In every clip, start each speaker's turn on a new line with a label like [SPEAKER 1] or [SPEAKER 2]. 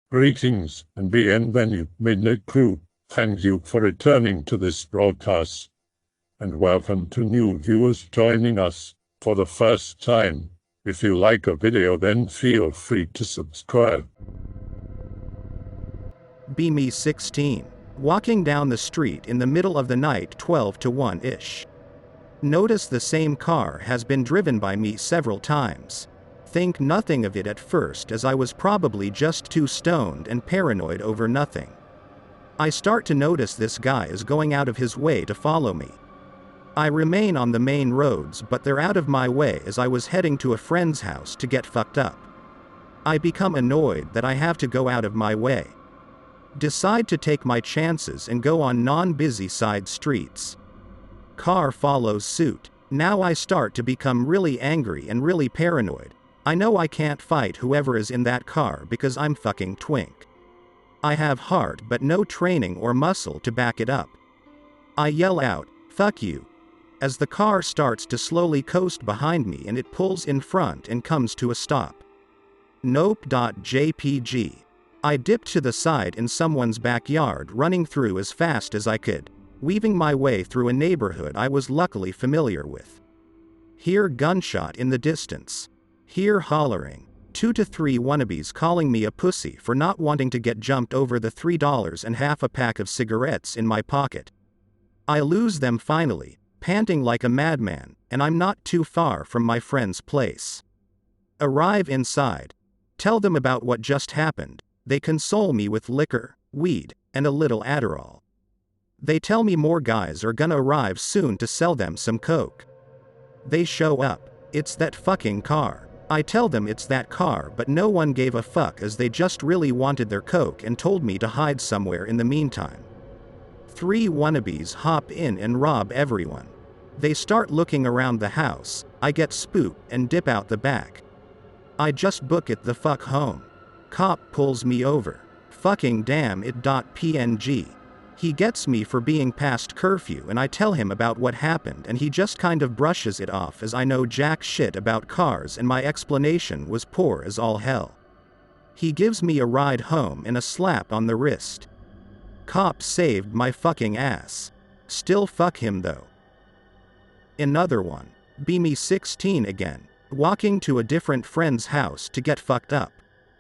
[SPEAKER 1] Greetings and bienvenue, Midnight Crew. Thank you for returning to this broadcast. And welcome to new viewers joining us for the first time. If you like a video, then feel free to subscribe.
[SPEAKER 2] Be me 16. Walking down the street in the middle of the night 12 to 1-ish. Notice the same car has been driven by me several times. Think nothing of it at first, as I was probably just too stoned and paranoid over nothing. I start to notice this guy is going out of his way to follow me. I remain on the main roads, but they're out of my way as I was heading to a friend's house to get fucked up. I become annoyed that I have to go out of my way. Decide to take my chances and go on non-busy side streets. Car follows suit. Now I start to become really angry and really paranoid. I know I can't fight whoever is in that car because I'm fucking twink. I have heart but no training or muscle to back it up. I yell out, "Fuck you," as the car starts to slowly coast behind me and it pulls in front and comes to a stop. Nope.jpg. I dipped to the side in someone's backyard, running through as fast as I could, weaving my way through a neighborhood I was luckily familiar with. Hear gunshot in the distance. Hear hollering. 2 to 3 wannabes calling me a pussy for not wanting to get jumped over the $3 and half a pack of cigarettes in my pocket. I lose them finally, panting like a madman, and I'm not too far from my friend's place. Arrive inside. Tell them about what just happened. They console me with liquor, weed, and a little Adderall. They tell me more guys are gonna arrive soon to sell them some coke. They show up. It's that fucking car. I tell them it's that car, but no one gave a fuck, as they just really wanted their coke and told me to hide somewhere in the meantime. 3 wannabes hop in and rob everyone. They start looking around the house. I get spooked and dip out the back. I just book it the fuck home. Cop pulls me over. Fucking damn it. PNG. He gets me for being past curfew, and I tell him about what happened, and he just kind of brushes it off as I know jack shit about cars and my explanation was poor as all hell. He gives me a ride home and a slap on the wrist. Cop saved my fucking ass. Still fuck him though. Another one. Be me 16 again. Walking to a different friend's house to get fucked up.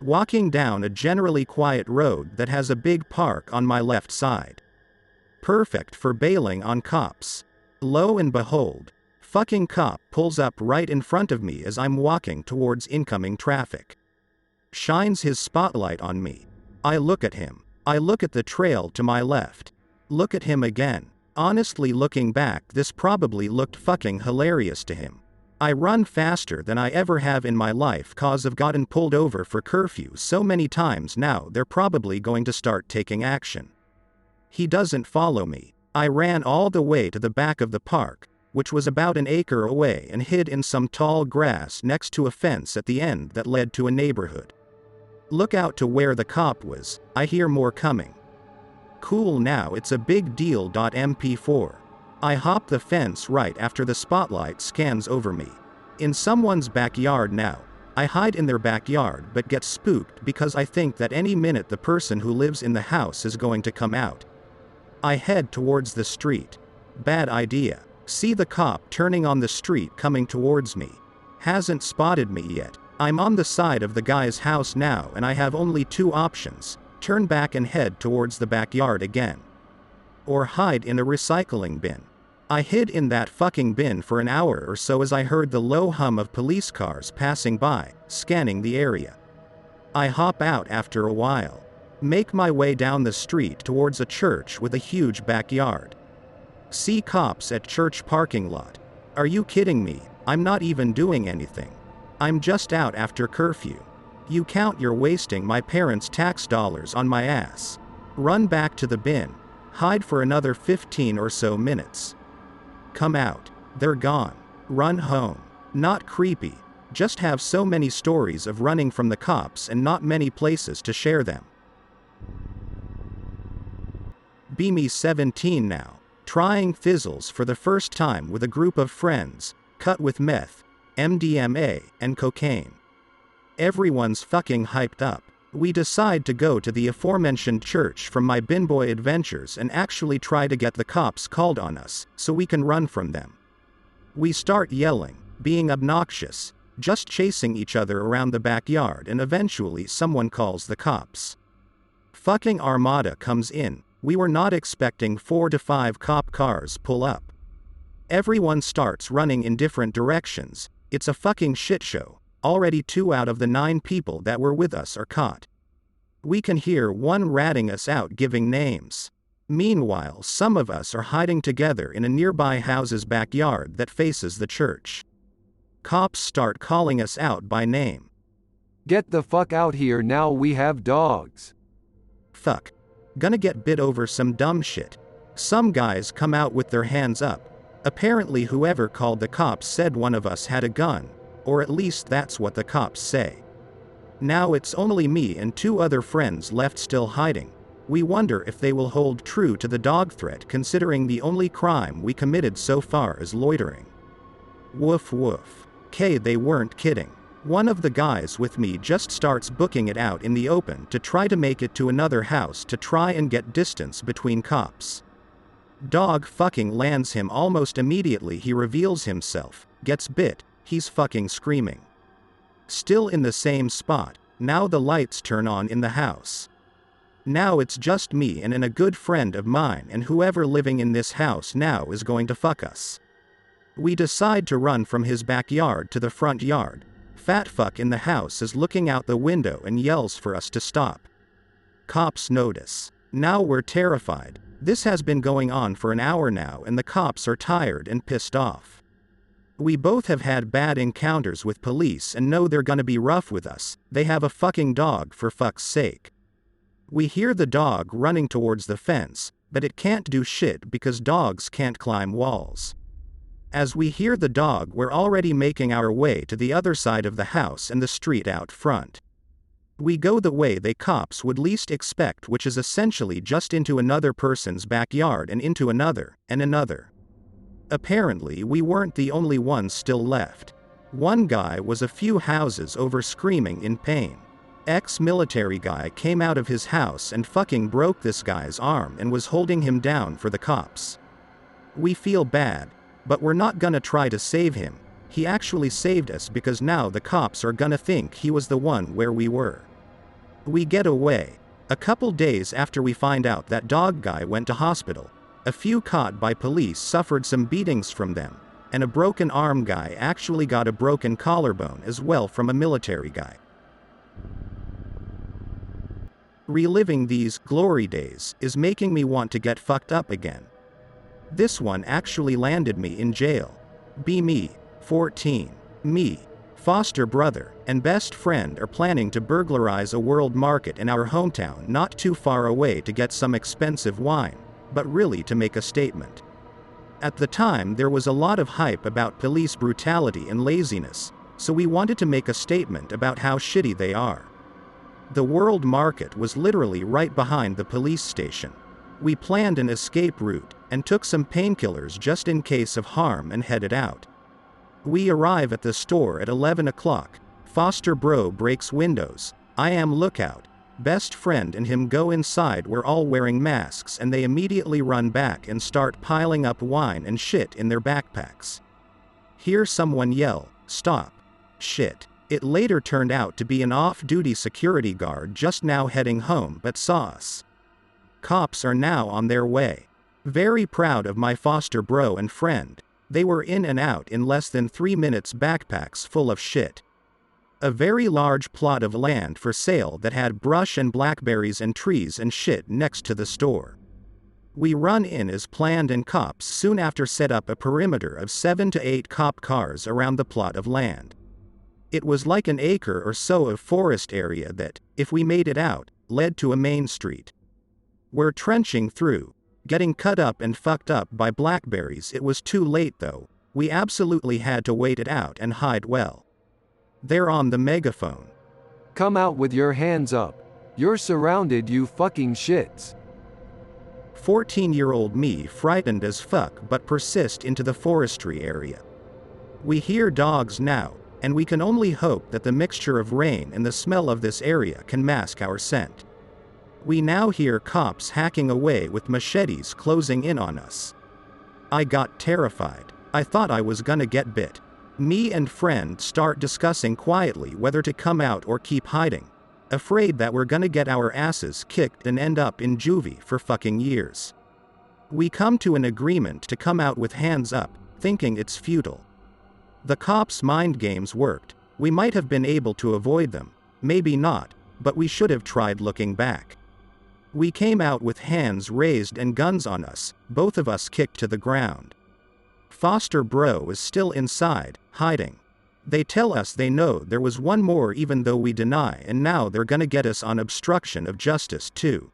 [SPEAKER 2] Walking down a generally quiet road that has a big park on my left side. Perfect for bailing on cops. Lo and behold, fucking cop pulls up right in front of me as I'm walking towards incoming traffic. Shines his spotlight on me. I look at him. I look at the trail to my left. Look at him again. Honestly, looking back, this probably looked fucking hilarious to him. I run faster than I ever have in my life cause I've gotten pulled over for curfew so many times now they're probably going to start taking action. He doesn't follow me. I ran all the way to the back of the park, which was about an acre away, and hid in some tall grass next to a fence at the end that led to a neighborhood. Look out to where the cop was. I hear more coming. Cool, now it's a big deal. MP4. I hop the fence right after the spotlight scans over me. In someone's backyard now. I hide in their backyard but get spooked because I think that any minute the person who lives in the house is going to come out. I head towards the street. Bad idea. See the cop turning on the street coming towards me. Hasn't spotted me yet. I'm on the side of the guy's house now and I have only 2 options. Turn back and head towards the backyard again. Or hide in a recycling bin. I hid in that fucking bin for an hour or so as I heard the low hum of police cars passing by, scanning the area. I hop out after a while. Make my way down the street towards a church with a huge backyard. See cops at church parking lot. Are you kidding me? I'm not even doing anything. I'm just out after curfew. You count you're wasting my parents' tax dollars on my ass. Run back to the bin. Hide for another 15 or so minutes. Come out. They're gone. Run home. Not creepy. Just have so many stories of running from the cops and not many places to share them. Be me 17 now. Trying fizzles for the first time with a group of friends, cut with meth, MDMA, and cocaine. Everyone's fucking hyped up. We decide to go to the aforementioned church from my binboy adventures and actually try to get the cops called on us, so we can run from them. We start yelling, being obnoxious, just chasing each other around the backyard, and eventually someone calls the cops. Fucking armada comes in. We were not expecting 4 to 5 cop cars pull up. Everyone starts running in different directions. It's a fucking shit show. Already 2 out of the 9 people that were with us are caught. We can hear one ratting us out giving names. Meanwhile, some of us are hiding together in a nearby house's backyard that faces the church. Cops start calling us out by name.
[SPEAKER 3] Get the fuck out here now, we have dogs.
[SPEAKER 2] Fuck. Gonna get bit over some dumb shit. Some guys come out with their hands up. Apparently whoever called the cops said one of us had a gun, or at least that's what the cops say. Now it's only me and 2 other friends left still hiding. We wonder if they will hold true to the dog threat, considering the only crime we committed so far is loitering. Woof woof. They weren't kidding. One of the guys with me just starts booking it out in the open to try to make it to another house to try and get distance between cops. Dog fucking lands him almost immediately. He reveals himself, gets bit, he's fucking screaming. Still in the same spot. Now the lights turn on in the house. Now it's just me and a good friend of mine, and whoever living in this house now is going to fuck us. We decide to run from his backyard to the front yard. Fat fuck in the house is looking out the window and yells for us to stop. Cops notice. Now we're terrified. This has been going on for an hour now, and the cops are tired and pissed off. We both have had bad encounters with police and know they're gonna be rough with us. They have a fucking dog, for fuck's sake. We hear the dog running towards the fence, but it can't do shit because dogs can't climb walls. As we hear the dog, we're already making our way to the other side of the house and the street out front. We go the way they cops would least expect, which is essentially just into another person's backyard and into another, and another. Apparently we weren't the only ones still left. One guy was a few houses over screaming in pain. Ex-military guy came out of his house and fucking broke this guy's arm and was holding him down for the cops. We feel bad, but we're not gonna try to save him. He actually saved us because now the cops are gonna think he was the one where we were. We get away. A couple days after we find out that dog guy went to hospital. A few caught by police suffered some beatings from them, and a broken arm guy actually got a broken collarbone as well from a military guy. Reliving these glory days is making me want to get fucked up again. This one actually landed me in jail. Me, 14. Me, foster brother, and best friend are planning to burglarize a world market in our hometown not too far away to get some expensive wine, but really to make a statement. At the time there was a lot of hype about police brutality and laziness, so we wanted to make a statement about how shitty they are. The world market was literally right behind the police station. We planned an escape route, and took some painkillers just in case of harm and headed out. We arrive at the store at 11 o'clock. Foster bro breaks windows. I am lookout. Best friend and him go inside. We're all wearing masks and they immediately run back and start piling up wine and shit in their backpacks. Hear someone yell, "Stop." Shit. It later turned out to be an off-duty security guard just now heading home but saw us. Cops are now on their way. Very proud of my foster bro and friend. They were in and out in less than 3 minutes, backpacks full of shit. A very large plot of land for sale that had brush and blackberries and trees and shit next to the store. We run in as planned and cops soon after set up a perimeter of 7 to 8 cop cars around the plot of land. It was like an acre or so of forest area that, if we made it out, led to a main street. We're trenching through, getting cut up and fucked up by blackberries. It was too late though, we absolutely had to wait it out and hide well. They're on the megaphone.
[SPEAKER 3] Come out with your hands up. You're surrounded, you fucking shits.
[SPEAKER 2] 14-year-old me frightened as fuck but persist into the forestry area. We hear dogs now. and we can only hope that the mixture of rain and the smell of this area can mask our scent. We now hear cops hacking away with machetes closing in on us. I got terrified. I thought I was gonna get bit. Me and friend start discussing quietly whether to come out or keep hiding, afraid that we're gonna get our asses kicked and end up in juvie for fucking years. We come to an agreement to come out with hands up, thinking it's futile. The cops' mind games worked. We might have been able to avoid them, maybe not, but we should have tried looking back. We came out with hands raised and guns on us, both of us kicked to the ground. Foster Bro is still inside, hiding. They tell us they know there was one more even though we deny, and now they're gonna get us on obstruction of justice too.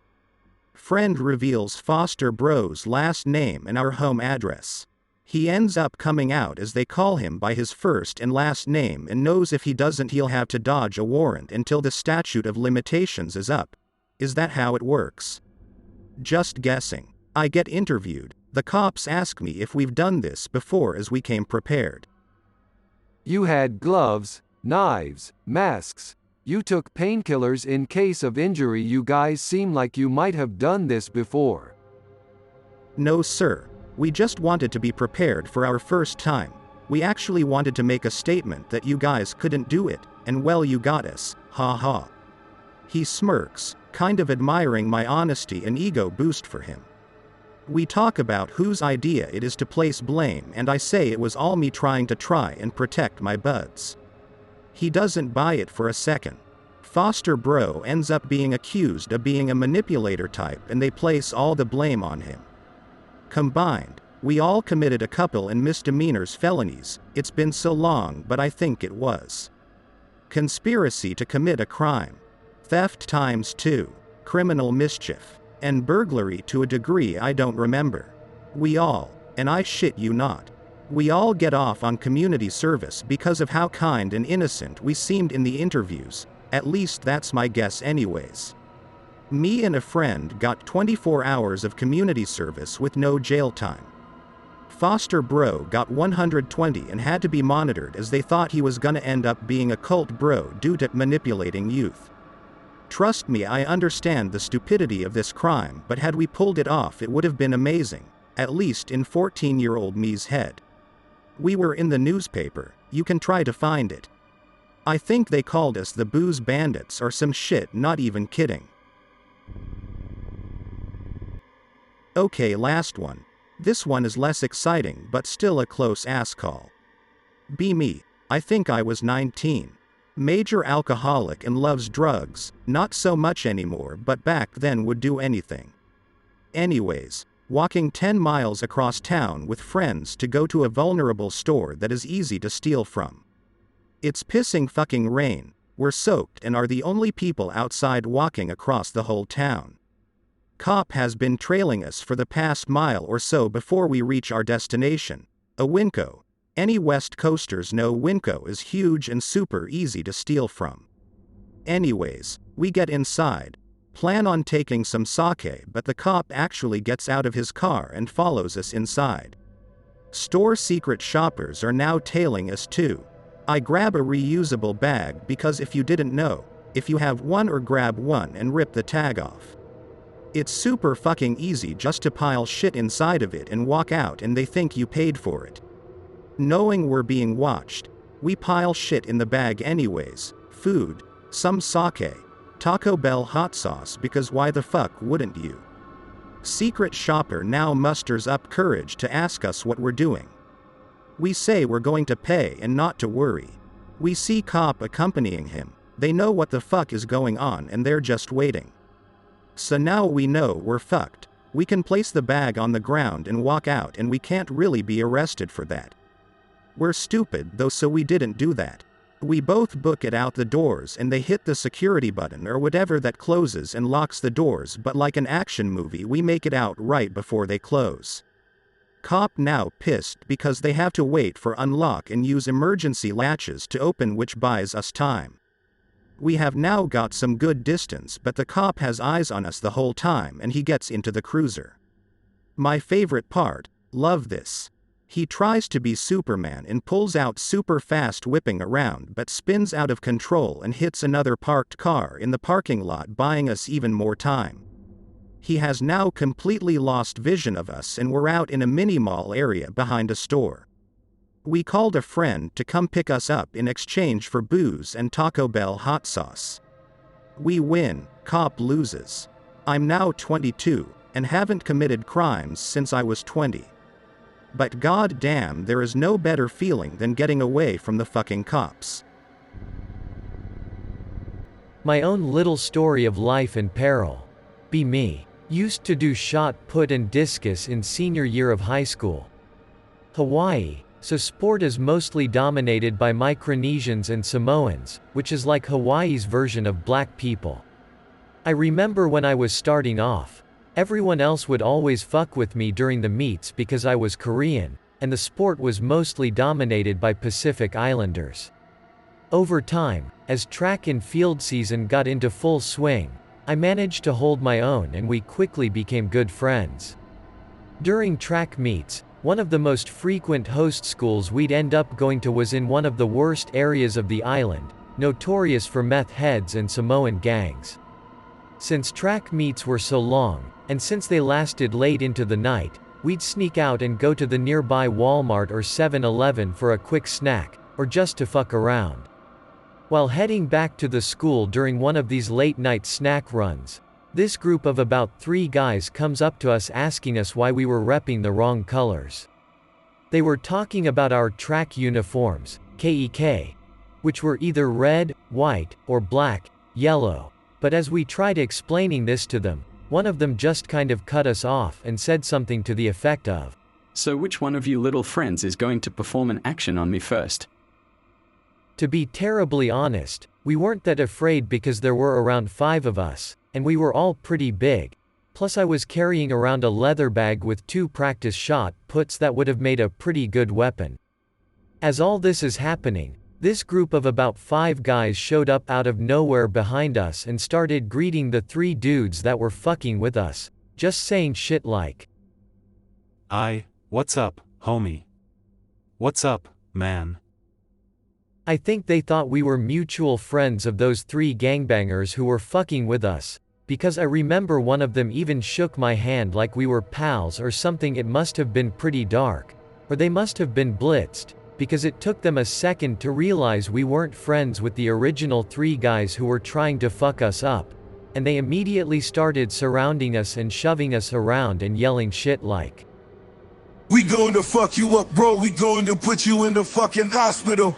[SPEAKER 2] Friend reveals Foster Bro's last name and our home address. He ends up coming out as they call him by his first and last name and knows if he doesn't he'll have to dodge a warrant until the statute of limitations is up. Is that how it works? Just guessing. I get interviewed. The cops ask me if we've done this before as we came prepared.
[SPEAKER 3] You had gloves, knives, masks. You took painkillers in case of injury. You guys seem like you might have done this before.
[SPEAKER 2] No sir. We just wanted to be prepared for our first time. We actually wanted to make a statement that you guys couldn't do it, and well you got us, ha ha. He smirks, kind of admiring my honesty and ego boost for him. We talk about whose idea it is to place blame, and I say it was all me trying to try and protect my buds. He doesn't buy it for a second. Foster Bro ends up being accused of being a manipulator type and they place all the blame on him. Combined, we all committed a couple and misdemeanors felonies. It's been so long, but I think it was conspiracy to commit a crime, theft ×2, criminal mischief, and burglary to a degree I don't remember. We all, and I shit you not, we all get off on community service because of how kind and innocent we seemed in the interviews, at least that's my guess anyways. Me and a friend got 24 hours of community service with no jail time. Foster Bro got 120 and had to be monitored as they thought he was gonna end up being a cult bro due to manipulating youth. Trust me, I understand the stupidity of this crime, but had we pulled it off it would have been amazing, at least in 14-year-old me's head. We were in the newspaper, you can try to find it. I think they called us the Booze Bandits or some shit, not even kidding. Okay, last one. This one is less exciting but still a close ass call. Be me. I think I was 19. Major alcoholic and loves drugs, not so much anymore but back then would do anything. Anyways, walking 10 miles across town with friends to go to a vulnerable store that is easy to steal from. It's pissing fucking rain, we're soaked and are the only people outside walking across the whole town. Cop has been trailing us for the past mile or so before we reach our destination, a Winco. Any West Coasters know Winco is huge and super easy to steal from. Anyways, we get inside, plan on taking some sake, but the cop actually gets out of his car and follows us inside. Store secret shoppers are now tailing us too. I grab a reusable bag because if you didn't know, if you have one or grab one and rip the tag off. It's super fucking easy just to pile shit inside of it and walk out and they think you paid for it. Knowing we're being watched, we pile shit in the bag anyways, food, some sake, Taco Bell hot sauce because why the fuck wouldn't you? Secret shopper now musters up courage to ask us what we're doing. We say we're going to pay and not to worry. We see cop accompanying him, they know what the fuck is going on and they're just waiting. So now we know we're fucked, we can place the bag on the ground and walk out and we can't really be arrested for that. We're stupid though, so we didn't do that. We both book it out the doors and they hit the security button or whatever that closes and locks the doors, but like an action movie we make it out right before they close. Cop now pissed because they have to wait for unlock and use emergency latches to open, which buys us time. We have now got some good distance, but the cop has eyes on us the whole time and he gets into the cruiser. My favorite part, love this. He tries to be Superman and pulls out super fast whipping around but spins out of control and hits another parked car in the parking lot, buying us even more time. He has now completely lost vision of us and we're out in a mini mall area behind a store. We called a friend to come pick us up in exchange for booze and Taco Bell hot sauce. We win, cop loses. I'm now 22, and haven't committed crimes since I was 20. But god damn, there is no better feeling than getting away from the fucking cops.
[SPEAKER 4] My own little story of life and peril. Be me. Used to do shot put and discus in senior year of high school. Hawaii, so sport is mostly dominated by Micronesians and Samoans, which is like Hawaii's version of black people. I remember when I was starting off, everyone else would always fuck with me during the meets because I was Korean, and the sport was mostly dominated by Pacific Islanders. Over time, as track and field season got into full swing, I managed to hold my own and we quickly became good friends. During track meets, one of the most frequent host schools we'd end up going to was in one of the worst areas of the island, notorious for meth heads and Samoan gangs. Since track meets were so long, and since they lasted late into the night, we'd sneak out and go to the nearby Walmart or 7-Eleven for a quick snack, or just to fuck around. While heading back to the school during one of these late-night snack runs, this group of about 3 guys comes up to us asking us why we were repping the wrong colors. They were talking about our track uniforms, KEK, which were either red, white, or black, yellow, but as we tried explaining this to them, one of them just kind of cut us off and said something to the effect of,
[SPEAKER 5] "So which one of you little friends is going to perform an action on me first?"
[SPEAKER 4] To be terribly honest, we weren't that afraid because there were around 5 of us, and we were all pretty big. Plus I was carrying around a leather bag with 2 practice shot puts that would have made a pretty good weapon. As all this is happening, this group of about 5 guys showed up out of nowhere behind us and started greeting the 3 dudes that were fucking with us, just saying shit like,
[SPEAKER 6] What's up, homie? What's up, man?"
[SPEAKER 4] I think they thought we were mutual friends of those 3 gangbangers who were fucking with us, because I remember one of them even shook my hand like we were pals or something. It must have been pretty dark, or they must have been blitzed, because it took them a second to realize we weren't friends with the original 3 guys who were trying to fuck us up, and they immediately started surrounding us and shoving us around and yelling shit like,
[SPEAKER 7] "We going to fuck you up, bro. We going to put you in the fucking hospital."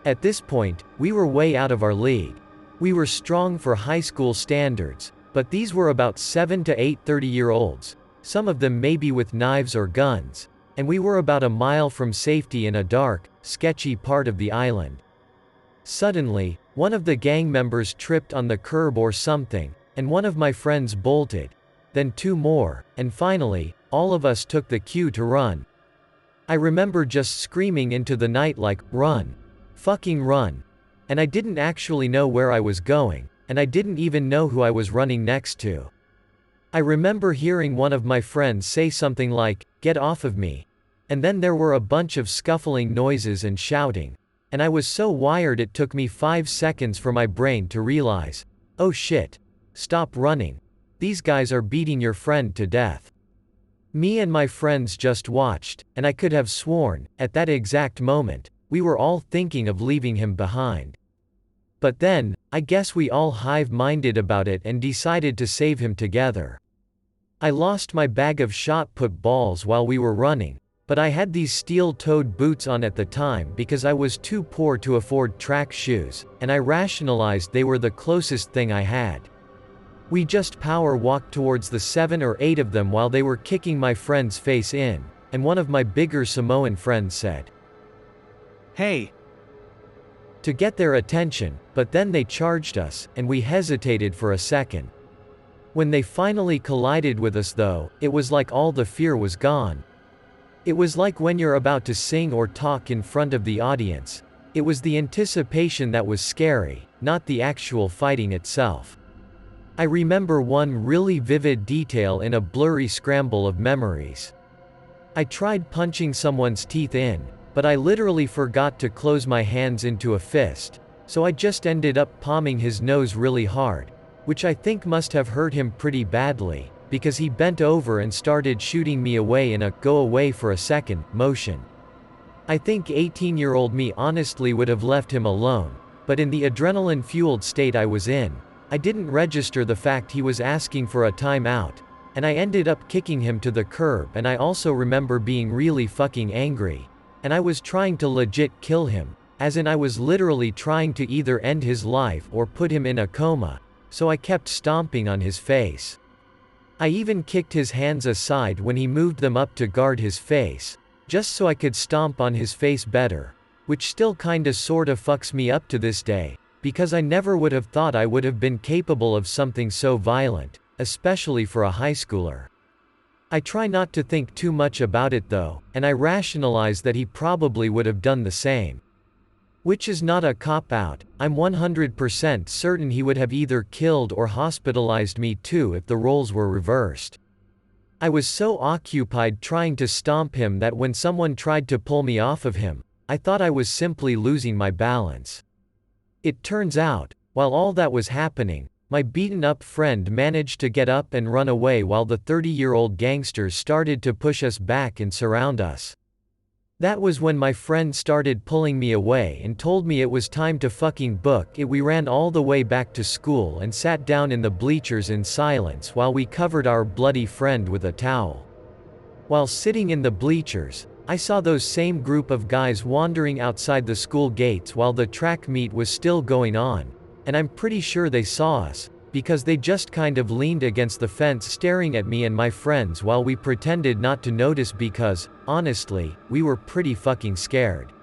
[SPEAKER 4] At this point, we were way out of our league. We were strong for high school standards, but these were about 7 to 8 30-year-olds, some of them maybe with knives or guns, and we were about a mile from safety in a dark, sketchy part of the island. Suddenly, one of the gang members tripped on the curb or something, and one of my friends bolted, then 2 more, and finally, all of us took the cue to run. I remember just screaming into the night like, "Run! Fucking run!" And I didn't actually know where I was going, and I didn't even know who I was running next to. I remember hearing one of my friends say something like, "Get off of me." And then there were a bunch of scuffling noises and shouting, and I was so wired it took me 5 seconds for my brain to realize, oh shit, stop running. These guys are beating your friend to death. Me and my friends just watched, and I could have sworn, at that exact moment, we were all thinking of leaving him behind. But then, I guess we all hive-minded about it and decided to save him together. I lost my bag of shot-put balls while we were running, but I had these steel-toed boots on at the time because I was too poor to afford track shoes, and I rationalized they were the closest thing I had. We just power walked towards the 7 or 8 of them while they were kicking my friend's face in, and one of my bigger Samoan friends said,
[SPEAKER 8] "Hey,"
[SPEAKER 4] to get their attention, but then they charged us, and we hesitated for a second. When they finally collided with us though, it was like all the fear was gone. It was like when you're about to sing or talk in front of the audience. It was the anticipation that was scary, not the actual fighting itself. I remember one really vivid detail in a blurry scramble of memories. I tried punching someone's teeth in, but I literally forgot to close my hands into a fist, so I just ended up palming his nose really hard, which I think must have hurt him pretty badly, because he bent over and started shooting me away in a "go away for a second" motion. I think 18-year-old me honestly would have left him alone, but in the adrenaline-fueled state I was in, I didn't register the fact he was asking for a timeout, and I ended up kicking him to the curb. And I also remember being really fucking angry, and I was trying to legit kill him, as in I was literally trying to either end his life or put him in a coma, so I kept stomping on his face. I even kicked his hands aside when he moved them up to guard his face, just so I could stomp on his face better, which still kinda sorta fucks me up to this day, because I never would have thought I would have been capable of something so violent, especially for a high schooler. I try not to think too much about it though, and I rationalize that he probably would have done the same. Which is not a cop-out. I'm 100% certain he would have either killed or hospitalized me too if the roles were reversed. I was so occupied trying to stomp him that when someone tried to pull me off of him, I thought I was simply losing my balance. It turns out, while all that was happening, my beaten-up friend managed to get up and run away while the 30-year-old gangsters started to push us back and surround us. That was when my friend started pulling me away and told me it was time to fucking book it. We ran all the way back to school and sat down in the bleachers in silence while we covered our bloody friend with a towel. While sitting in the bleachers, I saw those same group of guys wandering outside the school gates while the track meet was still going on, and I'm pretty sure they saw us, because they just kind of leaned against the fence staring at me and my friends while we pretended not to notice because, honestly, we were pretty fucking scared.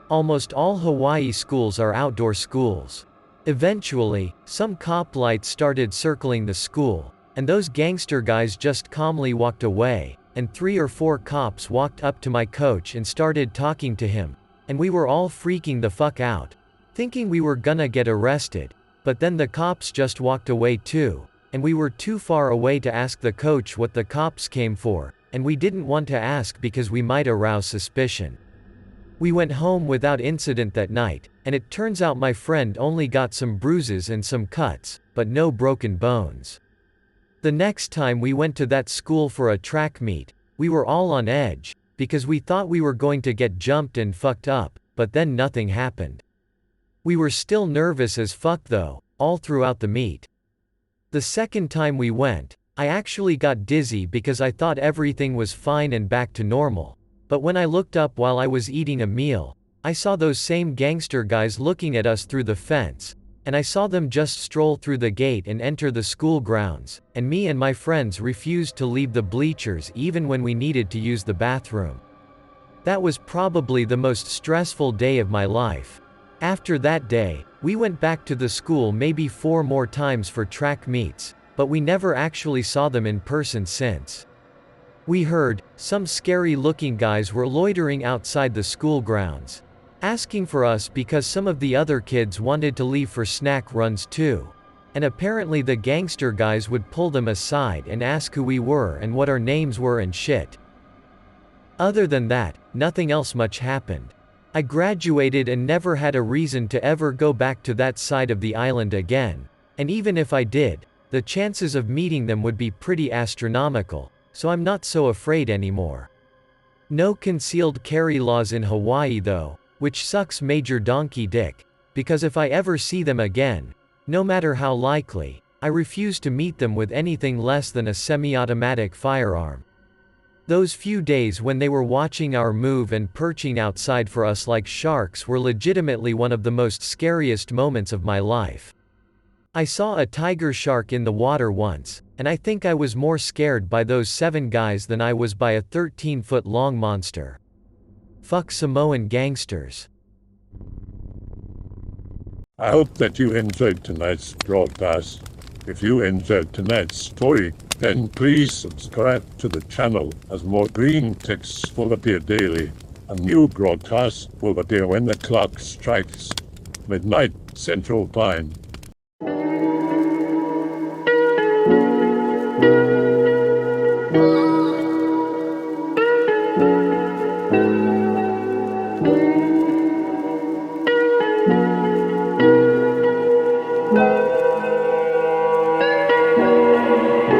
[SPEAKER 4] Almost all Hawaii schools are outdoor schools. Eventually, some cop lights started circling the school, and those gangster guys just calmly walked away, and 3 or 4 cops walked up to my coach and started talking to him, and we were all freaking the fuck out, thinking we were gonna get arrested. But then the cops just walked away too, and we were too far away to ask the coach what the cops came for, and we didn't want to ask because we might arouse suspicion. We went home without incident that night, and it turns out my friend only got some bruises and some cuts, but no broken bones. The next time we went to that school for a track meet, we were all on edge, because we thought we were going to get jumped and fucked up, but then nothing happened. We were still nervous as fuck though, all throughout the meet. The second time we went, I actually got dizzy because I thought everything was fine and back to normal, but when I looked up while I was eating a meal, I saw those same gangster guys looking at us through the fence, and I saw them just stroll through the gate and enter the school grounds, and me and my friends refused to leave the bleachers even when we needed to use the bathroom. That was probably the most stressful day of my life. After that day, we went back to the school maybe 4 more times for track meets, but we never actually saw them in person since. We heard, some scary-looking guys were loitering outside the school grounds, asking for us because some of the other kids wanted to leave for snack runs too, and apparently the gangster guys would pull them aside and ask who we were and what our names were and shit. Other than that, nothing else much happened. I graduated and never had a reason to ever go back to that side of the island again, and even if I did, the chances of meeting them would be pretty astronomical, so I'm not so afraid anymore. No concealed carry laws in Hawaii though, which sucks major donkey dick, because if I ever see them again, no matter how likely, I refuse to meet them with anything less than a semi-automatic firearm. Those few days when they were watching our move and perching outside for us like sharks were legitimately one of the most scariest moments of my life. I saw a tiger shark in the water once, and I think I was more scared by those 7 guys than I was by a 13-foot-long monster. Fuck Samoan gangsters.
[SPEAKER 1] I hope that you enjoyed tonight's broadcast. If you enjoyed tonight's story, then please subscribe to the channel as more Greentext will appear daily. A new broadcast will appear when the clock strikes midnight Central Time.
[SPEAKER 9] Bye.